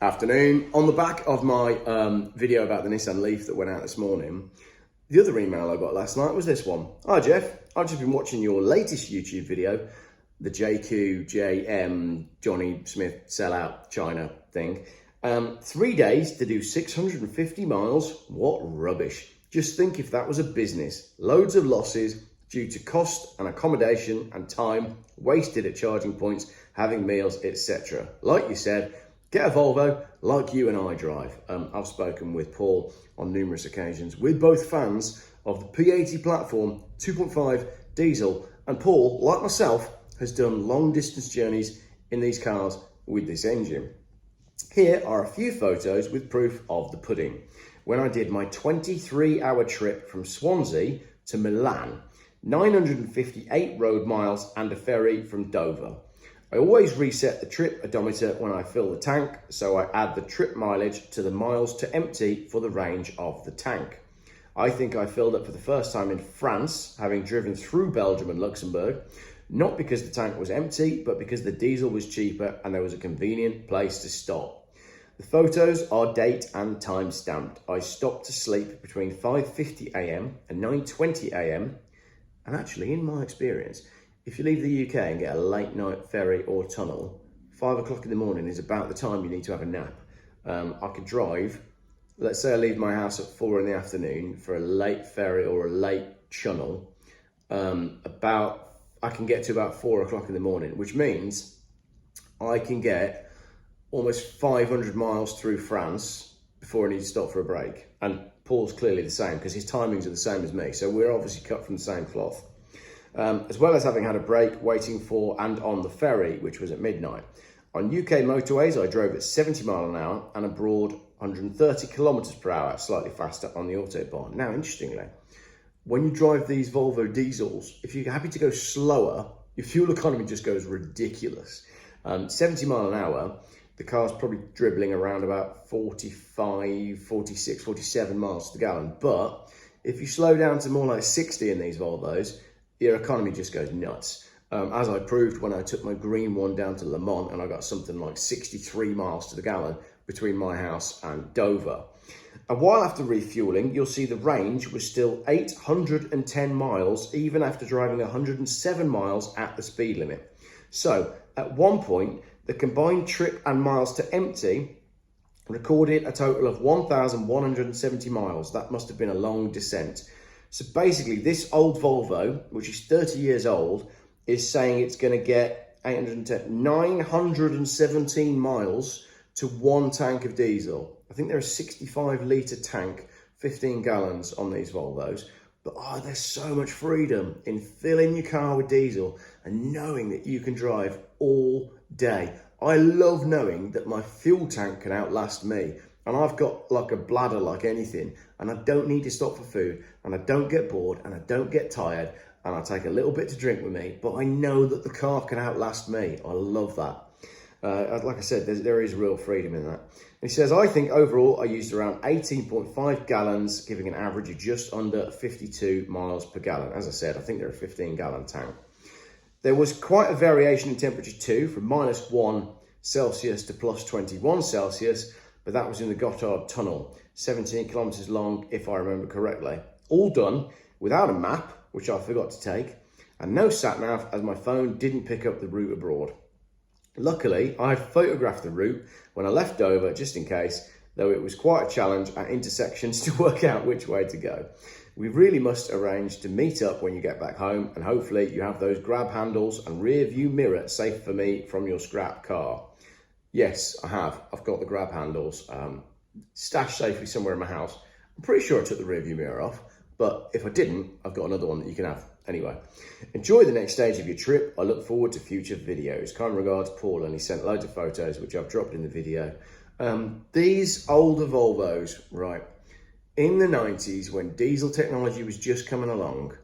Afternoon. On the back of my video about the Nissan Leaf that went out this morning, the other email I got last night was this one. Hi Geoff, I've just been watching your latest YouTube video, the JQJM Johnny Smith sellout China thing. 3 days to do 650 miles. What rubbish. Just think if that was a business. Loads of losses due to cost and accommodation and time wasted at charging points, having meals, etc. Like you said, get a Volvo like you and I drive. I've spoken with Paul on numerous occasions. We're both fans of the P80 platform, 2.5 diesel, and Paul, like myself, has done long distance journeys in these cars with this engine. Here are a few photos with proof of the pudding. When I did my 23-hour trip from Swansea to Milan, 958 road miles and a ferry from Dover. I always reset the trip odometer when I fill the tank, so I add the trip mileage to the miles to empty for the range of the tank. I think I filled up for the first time in France, having driven through Belgium and Luxembourg, not because the tank was empty, but because the diesel was cheaper and there was a convenient place to stop. The photos are date and time stamped. I stopped to sleep between 5:50 AM and 9:20 AM, and actually, in my experience, if you leave the UK and get a late night ferry or tunnel, 5 o'clock in the morning is about the time you need to have a nap. I could drive, let's say I leave my house at 4 in the afternoon for a late ferry or a late tunnel, I can get to about 4 o'clock in the morning, which means I can get almost 500 miles through France before I need to stop for a break. And Paul's clearly the same because his timings are the same as me. So we're obviously cut from the same cloth. As well as having had a break waiting for and on the ferry, which was at midnight. On UK motorways, I drove at 70 miles an hour and abroad 130 kilometers per hour, slightly faster on the Autobahn. Now, interestingly, when you drive these Volvo diesels, if you're happy to go slower, your fuel economy just goes ridiculous. 70 miles an hour, the car's probably dribbling around about 45, 46, 47 miles to the gallon. But if you slow down to more like 60 in these Volvos, your economy just goes nuts. As I proved when I took my green one down to Le Mans and I got something like 63 miles to the gallon between my house and Dover. And while after refueling, you'll see the range was still 810 miles, even after driving 107 miles at the speed limit. So at one point, the combined trip and miles to empty recorded a total of 1,170 miles. That must have been a long descent. So basically, this old Volvo, which is 30 years old, is saying it's going to get 917 miles to one tank of diesel. I think they're a 65-litre tank, 15 gallons on these Volvos. But there's so much freedom in filling your car with diesel and knowing that you can drive all day. I love knowing that my fuel tank can outlast me. And I've got like a bladder like anything, and I don't need to stop for food, and I don't get bored, and I don't get tired, and I take a little bit to drink with me, but I know that the car can outlast me. I love that. Like I said, there is real freedom in that. And he says, I think overall I used around 18.5 gallons, giving an average of just under 52 miles per gallon. As I said, I think they're a 15-gallon tank. There was quite a variation in temperature too, from -1 Celsius to +21 Celsius, but that was in the Gotthard Tunnel, 17 kilometers long, if I remember correctly. All done without a map, which I forgot to take, and no sat-nav as my phone didn't pick up the route abroad. Luckily, I photographed the route when I left Dover, just in case, though it was quite a challenge at intersections to work out which way to go. We really must arrange to meet up when you get back home, and hopefully you have those grab handles and rear view mirror safe for me from your scrap car. Yes, I have. I've got the grab handles stashed safely somewhere in my house. I'm pretty sure I took the rear view mirror off, but if I didn't, I've got another one that you can have. Anyway, enjoy the next stage of your trip. I look forward to future videos. Kind regards, Paul, and he sent loads of photos, which I've dropped in the video. These older Volvos, right, in the 90s, when diesel technology was just coming along,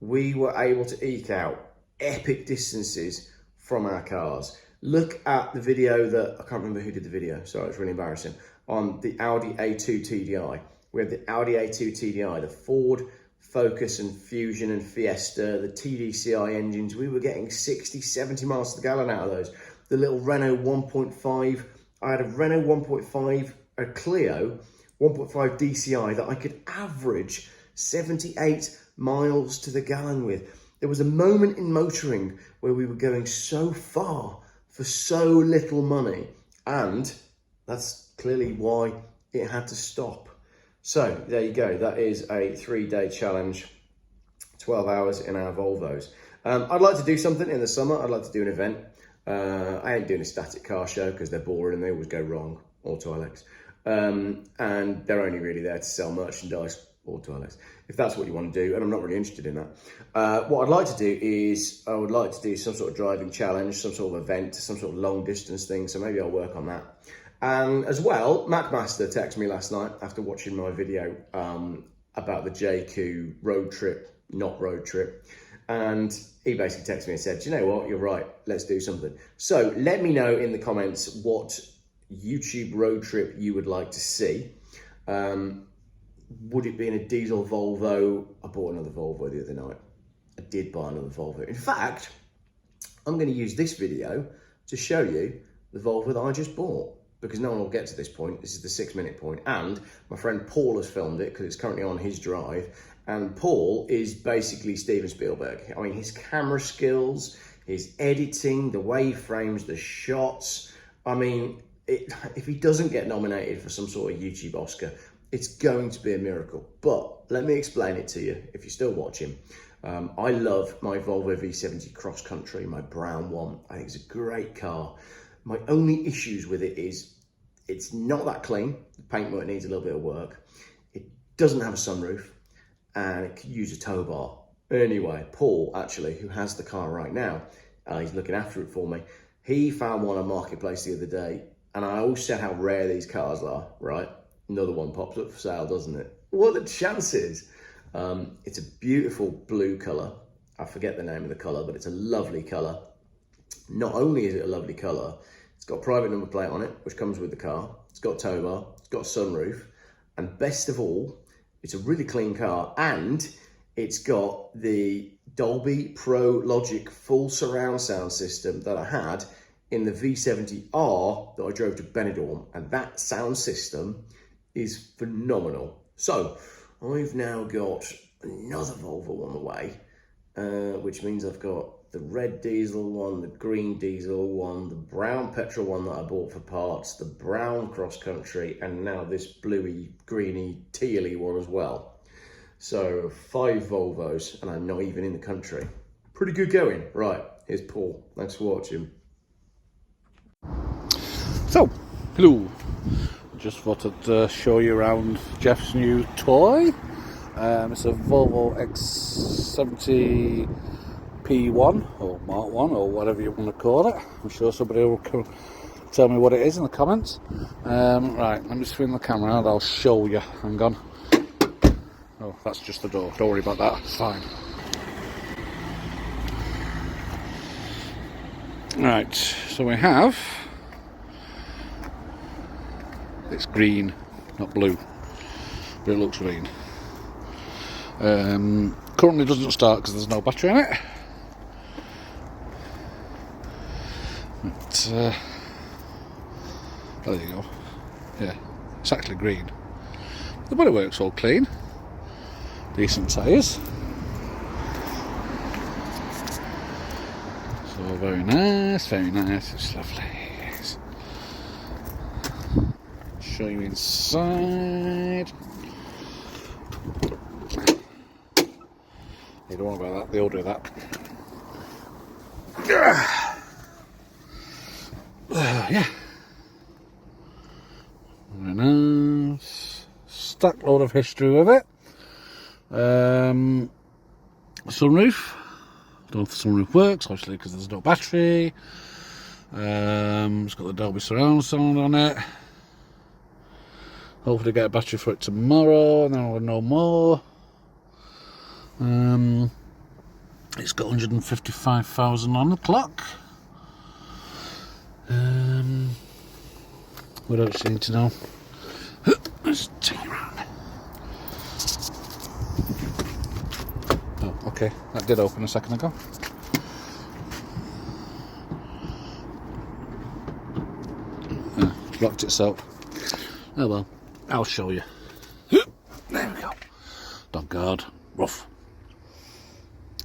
we were able to eke out epic distances from our cars. Look at the video that, I can't remember who did the video, sorry, it's really embarrassing, on the Audi A2 TDI. We had the Audi A2 TDI, the Ford Focus and Fusion and Fiesta, the TDCi engines. We were getting 60, 70 miles to the gallon out of those. The little Renault 1.5 I had a Renault 1.5, a Clio 1.5 DCI that I could average 78 miles to the gallon with. There was a moment in motoring where we were going so far for so little money, and that's clearly why it had to stop. So there you go. That is a 3-day challenge, 12 hours in our Volvos. I'd like to do something in the summer. I'd like to do an event. I ain't doing a static car show because they're boring and they always go wrong, Auto Alex. And they're only really there to sell merchandise, Auto Alex, if that's what you want to do, and I'm not really interested in that. What I'd like to do is, I would like to do some sort of driving challenge, some sort of event, some sort of long distance thing, so maybe I'll work on that. And as well, MacMaster texted me last night after watching my video about the JQ road trip, not road trip. And he basically texted me and said, you know what, you're right, let's do something. So let me know in the comments what YouTube road trip you would like to see. Would it be in a diesel Volvo? I bought another Volvo the other night. I did buy another Volvo. In fact, I'm going to use this video to show you the Volvo that I just bought, because no one will get to this point. This is the 6-minute point. And my friend Paul has filmed it because it's currently on his drive. And Paul is basically Steven Spielberg. I mean, his camera skills, his editing, the way he frames the shots. I mean, if he doesn't get nominated for some sort of YouTube Oscar, it's going to be a miracle. But let me explain it to you if you're still watching. I love my Volvo V70 Cross Country, my brown one. I think it's a great car. My only issues with it is it's not that clean. The paintwork needs a little bit of work. It doesn't have a sunroof, and it could use a tow bar. Anyway, Paul, actually, who has the car right now, he's looking after it for me. He found one on Marketplace the other day, and I always said how rare these cars are, right? Another one pops up for sale, doesn't it? What are the chances? It's a beautiful blue colour. I forget the name of the colour, but it's a lovely colour. Not only is it a lovely colour, it's got a private number plate on it, which comes with the car. It's got a tow bar, it's got a sunroof, and best of all, it's a really clean car, and it's got the Dolby Pro Logic full surround sound system that I had in the V70R that I drove to Benidorm, and that sound system is phenomenal. So I've now got another Volvo on the way, which means I've got the red diesel one, the green diesel one, the brown petrol one that I bought for parts, the brown cross country, and now this bluey, greeny, tealy one as well. So 5 Volvos, and I'm not even in the country. Pretty good going. Right, here's Paul. Thanks for watching. So, hello. Just thought I'd show you around Geoff's new toy. It's a Volvo X70 P1 or Mark 1 or whatever you want to call it. I'm sure somebody will tell me what it is in the comments. Right, let me swing the camera and I'll show you. Hang on. Oh, that's just the door. Don't worry about that. It's fine. Right, so we have... It's green, not blue, but it looks green. Currently doesn't start because there's no battery in it. But, there you go. Yeah, it's actually green. The bodywork's all clean. Decent size. So very nice, very nice. It's lovely. Show you inside. You don't worry about that, they'll do that. Yeah. Very nice. Stack load of history with it. Sunroof. Don't know if the sunroof works, obviously, because there's no battery. It's got the Dolby surround sound on it. Hopefully get a battery for it tomorrow, and then I'll know more. It's got 155,000 on the clock. What else do you need to know? Let's take it around. Oh, okay, that did open a second ago. just locked itself. Oh well, I'll show you. There we go. Dog guard, rough.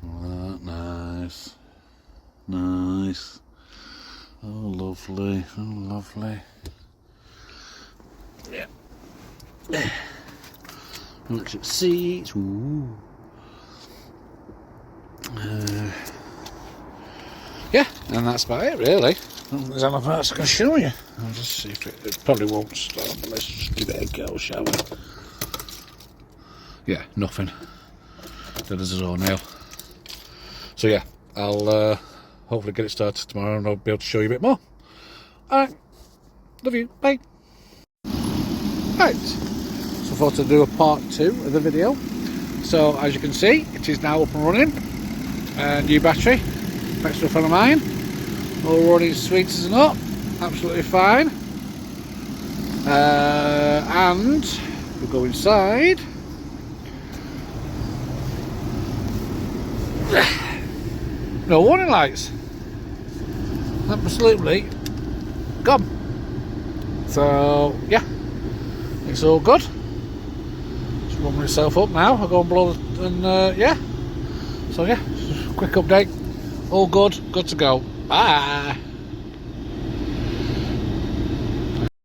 Nice. Nice. Oh, lovely. Oh, lovely. Yeah. Electric seats. Ooh. Yeah, and that's about it, really. There's anything else I can show you. I'll just see if it probably won't start. Let's just give it a go, shall we? Yeah, nothing. Dead as a doornail. So yeah, I'll hopefully get it started tomorrow and I'll be able to show you a bit more. Alright, love you, bye. Right, so I thought I'd do a part 2 of the video. So as you can see, it is now up and running. New battery, thanks to a friend of mine. All running sweet as not, absolutely fine. And we'll go inside. No warning lights. Absolutely gone. So yeah, it's all good. Just warm myself up now. I'll go and blow and yeah. So yeah, just a quick update. All good, good to go. Bye.